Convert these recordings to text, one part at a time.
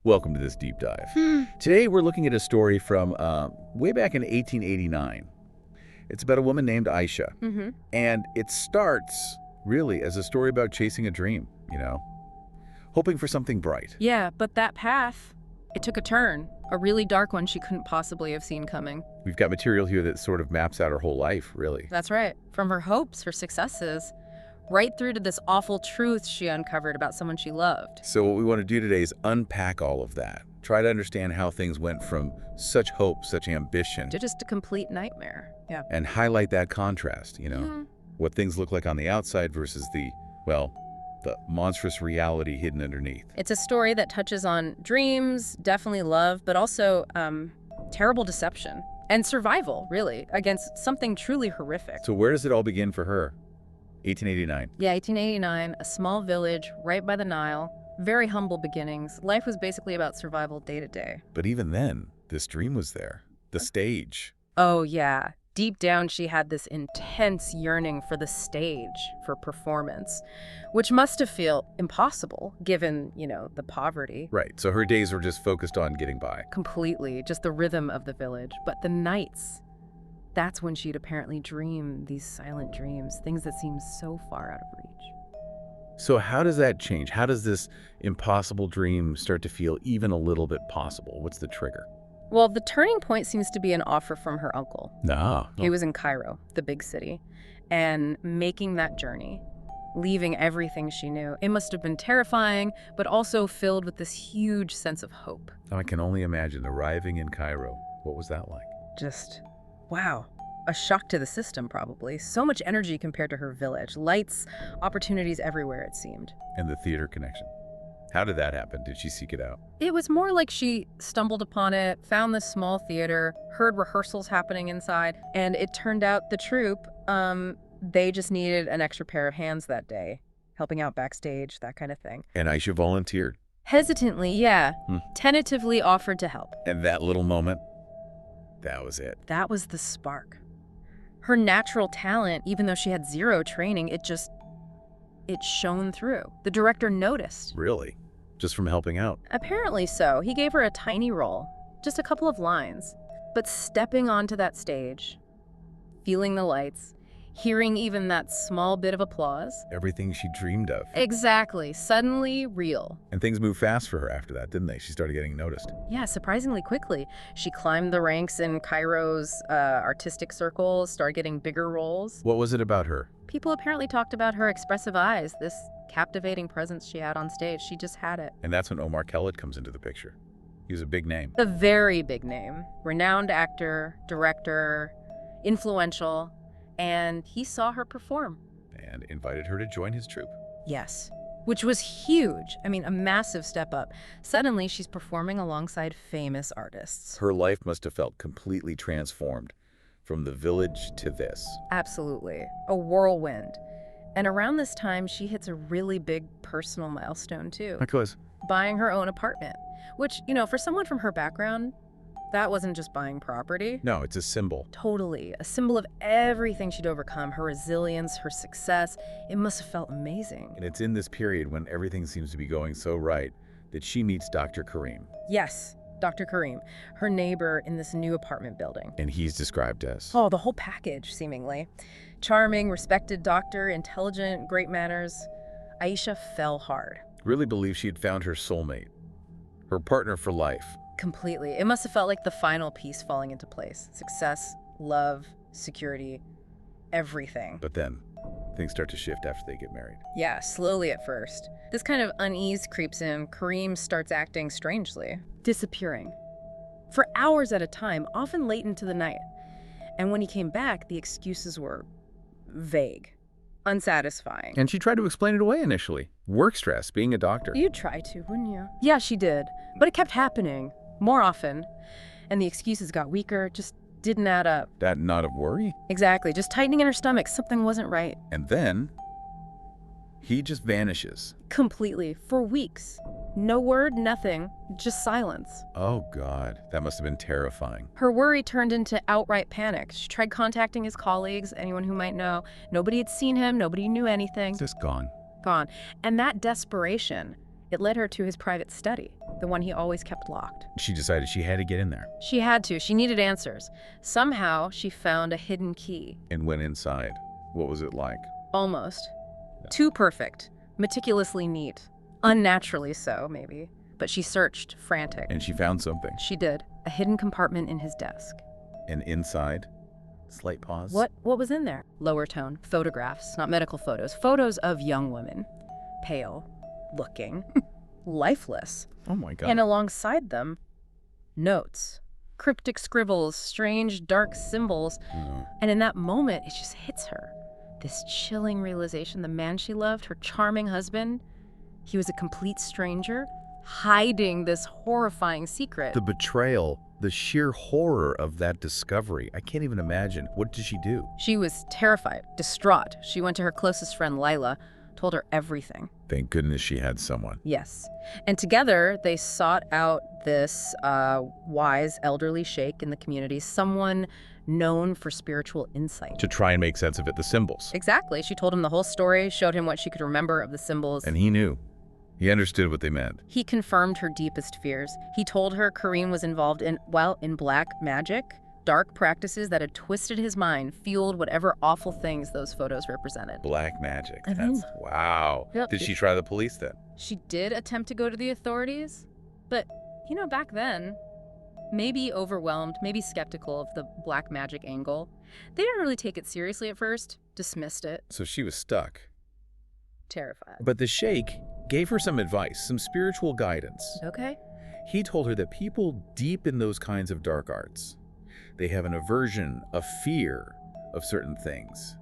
Welcome to this deep dive. Today we're looking at a story from way back in 1889. It's about a woman named Aisha. And it starts, really, as a story about chasing a dream, hoping for something bright. Yeah, but that path, it took a turn, a really dark one she couldn't possibly have seen coming. We've got material here that sort of maps out her whole life, really. That's right. From her hopes, her successes, right through to this awful truth she uncovered about someone she loved. So what we want to do today is unpack all of that. Try to understand how things went from such hope, such ambition, To just a complete nightmare. Yeah. and highlight that contrast, what things look like on the outside versus the monstrous reality hidden underneath. It's a story that touches on dreams, definitely love, but also terrible deception and survival, really, against something truly horrific. So where does it all begin for her? 1889. Yeah, 1889, a small village right by the Nile, very humble beginnings. Life was basically about survival day to day. But even then, this dream was there. The stage. Oh, yeah. Deep down, she had this intense yearning for the stage, for performance, which must have felt impossible given, the poverty. Right, so her days were just focused on getting by. Completely, just the rhythm of the village. But the nights, that's when she'd apparently dream these silent dreams, things that seemed so far out of reach. So how does that change? How does this impossible dream start to feel even a little bit possible? What's the trigger? Well, the turning point seems to be an offer from her uncle. He was in Cairo, the big city, and making that journey, leaving everything she knew. It must have been terrifying, but also filled with this huge sense of hope. I can only imagine arriving in Cairo. What was that like? Just, wow. A shock to the system, probably. So much energy compared to her village. Lights, opportunities everywhere, it seemed. And the theater connection. How did that happen? Did she seek it out? It was more like she stumbled upon it, found this small theater, heard rehearsals happening inside, and it turned out the troupe, they just needed an extra pair of hands that day, helping out backstage, that kind of thing. And Aisha volunteered. Hesitantly, yeah. Tentatively offered to help. And that little moment, that was it. That was the spark. Her natural talent, even though she had zero training, it shone through. The director noticed. Really? Just from helping out? Apparently so. He gave her a tiny role, just a couple of lines. But stepping onto that stage, feeling the lights, hearing even that small bit of applause. Everything she dreamed of. Exactly. Suddenly real. And things moved fast for her after that, didn't they? She started getting noticed. Yeah, surprisingly quickly. She climbed the ranks in Cairo's artistic circles, started getting bigger roles. What was it about her? People apparently talked about her expressive eyes, this captivating presence she had on stage. She just had it. And that's when Omar Khaled comes into the picture. He was a big name. A very big name. Renowned actor, director, influential. And he saw her perform. And invited her to join his troupe. Yes, which was huge. I mean, a massive step up. Suddenly, she's performing alongside famous artists. Her life must have felt completely transformed from the village to this. Absolutely. A whirlwind. And around this time, she hits a really big personal milestone, too. Because? Buying her own apartment. Which, for someone from her background, that wasn't just buying property. No, it's a symbol. Totally. A symbol of everything she'd overcome, her resilience, her success. It must have felt amazing. And it's in this period when everything seems to be going so right that she meets Dr. Kareem. Yes, Dr. Kareem, her neighbor in this new apartment building. And he's described as? Oh, the whole package, seemingly. Charming, respected doctor, intelligent, great manners. Aisha fell hard. Really believed she had found her soulmate, her partner for life. Completely. It must have felt like the final piece falling into place. Success, love, security, everything. But then, things start to shift after they get married. Yeah, slowly at first. This kind of unease creeps in. Kareem starts acting strangely, disappearing. For hours at a time, often late into the night. And when he came back, the excuses were vague, unsatisfying. And she tried to explain it away initially. Work stress, being a doctor. You'd try to, wouldn't you? Yeah, she did. But it kept happening. More often, and the excuses got weaker, just didn't add up. That knot of worry? Exactly, just tightening in her stomach, something wasn't right. And then, he just vanishes. Completely, for weeks. No word, nothing, just silence. Oh God, that must have been terrifying. Her worry turned into outright panic. She tried contacting his colleagues, anyone who might know. Nobody had seen him, nobody knew anything. Just gone. Gone. And that desperation, It led her to his private study, the one he always kept locked. She decided she had to get in there. She had to. She needed answers. Somehow, she found a hidden key. And went inside. What was it like? Almost. Too perfect. Meticulously neat. Unnaturally so, maybe. But she searched, frantic. And she found something. She did. A hidden compartment in his desk. And inside? Slight pause. What was in there? Lower tone. Photographs, not medical photos. Photos of young women. Pale. Looking. Lifeless. Oh my God. And alongside them, notes. Cryptic scribbles, strange dark symbols. And in that moment, it just hits her. This chilling realization, the man she loved, her charming husband, he was a complete stranger, hiding this horrifying secret. The betrayal, the sheer horror of that discovery. I can't even imagine. What did she do? She was terrified, distraught. She went to her closest friend, Lila, told her everything. Thank goodness she had someone. Yes. And together, they sought out this wise elderly sheikh in the community, someone known for spiritual insight. To try and make sense of it, the symbols. Exactly. She told him the whole story, showed him what she could remember of the symbols. And he knew. He understood what they meant. He confirmed her deepest fears. He told her Kareem was involved in black magic, dark practices that had twisted his mind, fueled whatever awful things those photos represented. Black magic. Mhm. That's wow. Yep. Did she try the police then? She did attempt to go to the authorities, but, back then, maybe overwhelmed, maybe skeptical of the black magic angle. They didn't really take it seriously at first, dismissed it, So she was stuck. terrified. But the sheikh gave her some advice, some spiritual guidance. Okay. He told her that people deep in those kinds of dark arts, they have an aversion, a fear of certain things.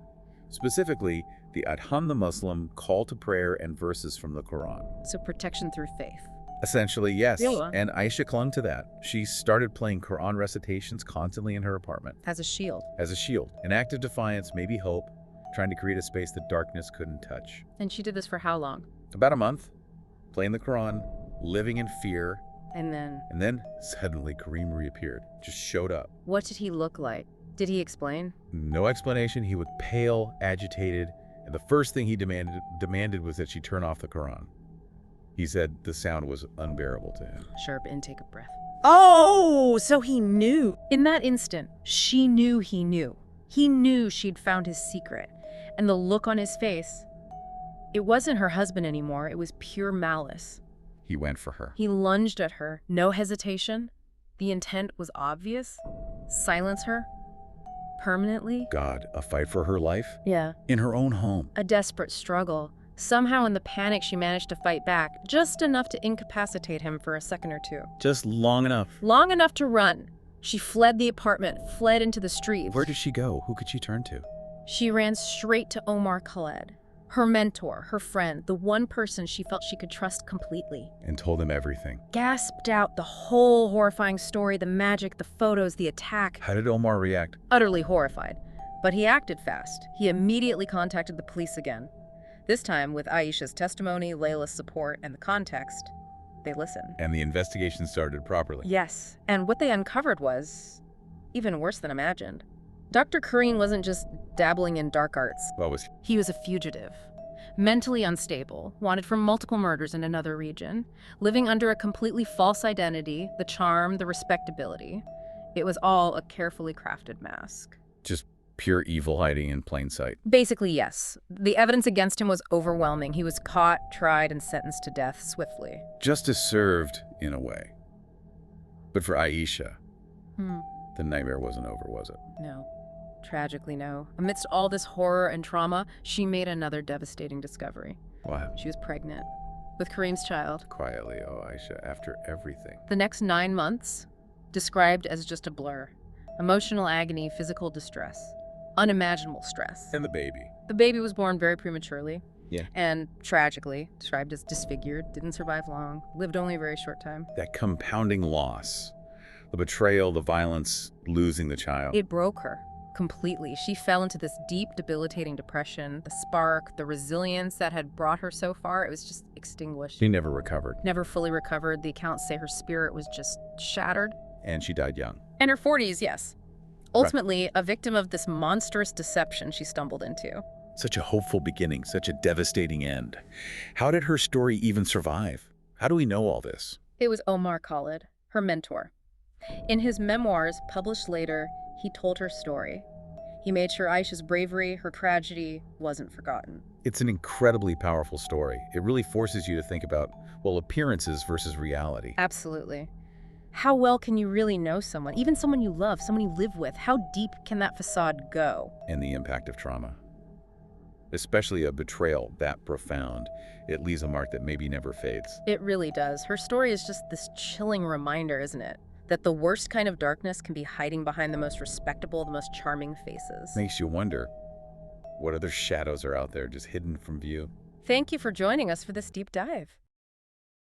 Specifically, the Adhan the Muslim call to prayer and verses from the Quran. So protection through faith. Essentially, yes. Yeah. And Aisha clung to that. She started playing Quran recitations constantly in her apartment. As a shield. As a shield, an act of defiance, maybe hope, trying to create a space that darkness couldn't touch. And she did this for how long? About a month, playing the Quran, living in fear, And then, and then suddenly Kareem reappeared, just showed up. what did he look like? Did he explain? No explanation. He was pale, agitated, and the first thing he demanded was that she turn off the Quran. He said the sound was unbearable to him. Sharp intake of breath. Oh, so he knew. In that instant, she knew he knew. He knew she'd found his secret. And the look on his face, it wasn't her husband anymore. It was pure malice. He went for her. He lunged at her, no hesitation. The intent was obvious. Silence her. Permanently. God, a fight for her life? Yeah. In her own home. A desperate struggle. Somehow in the panic she managed to fight back, just enough to incapacitate him for a second or two. Just long enough. Long enough to run. She fled the apartment, fled into the street. Where did she go? Who could she turn to? She ran straight to Omar Khaled, her mentor, her friend, the one person she felt she could trust completely. And told him everything. Gasped out the whole horrifying story, the magic, the photos, the attack. How did Omar react? Utterly horrified. But he acted fast. He immediately contacted the police again. This time, with Aisha's testimony, Layla's support, and the context, they listened. And the investigation started properly. Yes, and what they uncovered was even worse than imagined. Dr. Kareem wasn't just dabbling in dark arts. What was He was a fugitive, mentally unstable, wanted for multiple murders in another region, living under a completely false identity, the charm, the respectability. It was all a carefully crafted mask. just pure evil hiding in plain sight? Basically, yes. The evidence against him was overwhelming. He was caught, tried, and sentenced to death swiftly. Justice served, in a way. But for Aisha, the nightmare wasn't over, was it? No. Tragically, no. Amidst all this horror and trauma, she made another devastating discovery. Wow. She was pregnant with Kareem's child. Quietly, oh Aisha, after everything. The next 9 months, described as just a blur. Emotional agony, physical distress, unimaginable stress. And the baby. The baby was born very prematurely. Yeah. And tragically, described as disfigured, didn't survive long, lived only a very short time. That compounding loss, the betrayal, the violence, losing the child. It broke her completely. She fell into this deep, debilitating depression. The spark, the resilience that had brought her so far, it was just extinguished. She never recovered. Never fully recovered. The accounts say her spirit was just shattered. And she died young. In her 40s, yes. Ultimately, a victim of this monstrous deception she stumbled into. Such a hopeful beginning, such a devastating end. How did her story even survive? How do we know all this? It was Omar Khaled, her mentor. In his memoirs, published later, he told her story. He made sure Aisha's bravery, her tragedy, wasn't forgotten. It's an incredibly powerful story. It really forces you to think about, well, appearances versus reality. Absolutely. How well can you really know someone, even someone you love, someone you live with? How deep can that facade go? And the impact of trauma. Especially a betrayal that profound. It leaves a mark that maybe never fades. It really does. Her story is just this chilling reminder, isn't it? That the worst kind of darkness can be hiding behind the most respectable, the most charming faces. Makes you wonder, what other shadows are out there just hidden from view? Thank you for joining us for this deep dive.